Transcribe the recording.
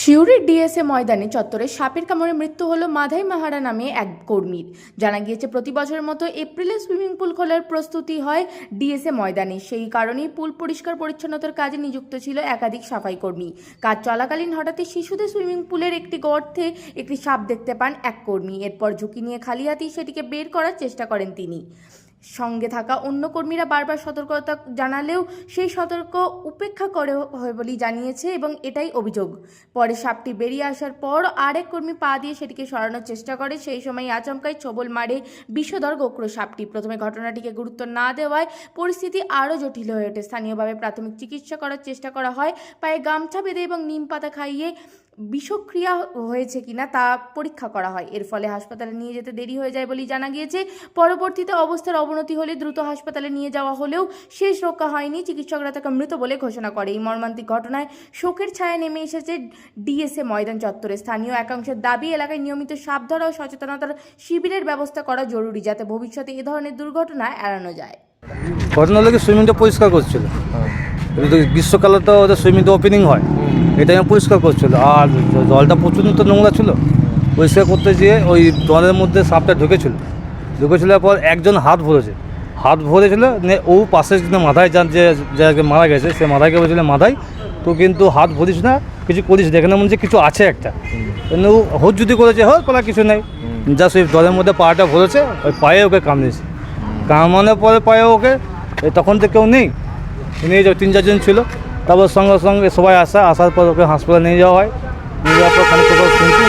সিউড়ির DSA ময়দানে চত্বরে সাপের কামড়ে মৃত্যু হলো মাধাই মাহারা নামে এক কর্মীর। জানা গিয়েছে প্রতি বছরের মতো এপ্রিলে সুইমিং পুল খোলার প্রস্তুতি হয় ডিএসএ ময়দানে। সেই কারণেই পুল পরিষ্কার পরিচ্ছন্নতার কাজে নিযুক্ত ছিল একাধিক সাফাই কর্মী। কাজ চলাকালীন হঠাৎই শিশুদের সুইমিং পুলের একটি গর্তে একটি সাপ দেখতে পান এক কর্মী। এরপর ঝুঁকি নিয়ে খালি হাতেই সেটিকে বের করার চেষ্টা করেন তিনি। সঙ্গে থাকা অন্য কর্মীরা বারবার সতর্কতা জানালেও সেই সতর্ক উপেক্ষা করে হয় বলেই জানিয়েছে এবং এটাই অভিযোগ। পরে সাপটি বেরিয়ে আসার পর আরেক কর্মী পা দিয়ে সেটিকে সরানোর চেষ্টা করে। সেই সময় আচমকাই ছোবল মারে বিষধর গোখরো সাপটি। প্রথমে ঘটনাটিকে গুরুত্ব না দেওয়ায় পরিস্থিতি আরও জটিল হয়ে ওঠে। স্থানীয়ভাবে প্রাথমিক চিকিৎসা করার চেষ্টা করা হয়। পায়ে গামছা বেঁধে এবং নিম পাতা খাইয়ে বিষক্রিয়া হয়েছে কিনা তা পরীক্ষা করা হয়। এর ফলে হাসপাতালে নিয়ে যেতে দেরি হয়ে যায় বলেই জানা গিয়েছে। পরবর্তীতে অবস্থার অবনতি হলে দ্রুত হাসপাতালে নিয়ে যাওয়া হলেও শেষ রক্ষা হয়নি। চিকিৎসকরা তাকে মৃত বলে ঘোষণা করে। এই মর্মান্তিক ঘটনায় শোকের ছায়া নেমে এসেছে ডিএসএ ময়দান চত্বরে। স্থানীয় একাংশের দাবি, এলাকায় নিয়মিত সাপ ধরা ও সচেতনতার শিবিরের ব্যবস্থা করা জরুরি, যাতে ভবিষ্যতে এ ধরনের দুর্ঘটনা এড়ানো যায়। ঘটনা হলো কি, সুইমিংটা পরিষ্কার করছিল। গ্রীষ্মকালে তো ওদের সুইমিংটা ওপেনিং হয়, এটা আমি পরিষ্কার করছিল। আর জলটা প্রচুর তো নোংরা ছিল। পরিষ্কার করতে গিয়ে ওই জলের মধ্যে সাপটা ঢুকেছিল পর একজন হাত ভরেছিল ও পাশে কিন্তু মাথায় যান যে মারা গেছে, সে মাথায় বলছিল মাথায় তো কিন্তু হাত ভরিস না, কিছু করিস, দেখে না মনে হচ্ছে কিছু আছে একটা। কিন্তু হোক যদি করেছে হোক, কোনো কিছু নেই। জাস্ট ওই জলের মধ্যে পাটা ভরেছে, ওই পায়ে ওকে কামড়েছে। কামড়ানোর পরে পায়ে ওকে তখন তো কেউ নেই, নিয়ে যাও 3-4 জন ছিল। তারপর সঙ্গে সঙ্গে সবাই আসার পর ওকে হাসপাতালে নিয়ে যাওয়া হয়। নিয়ে যাওয়ার পর খানিক শুনছি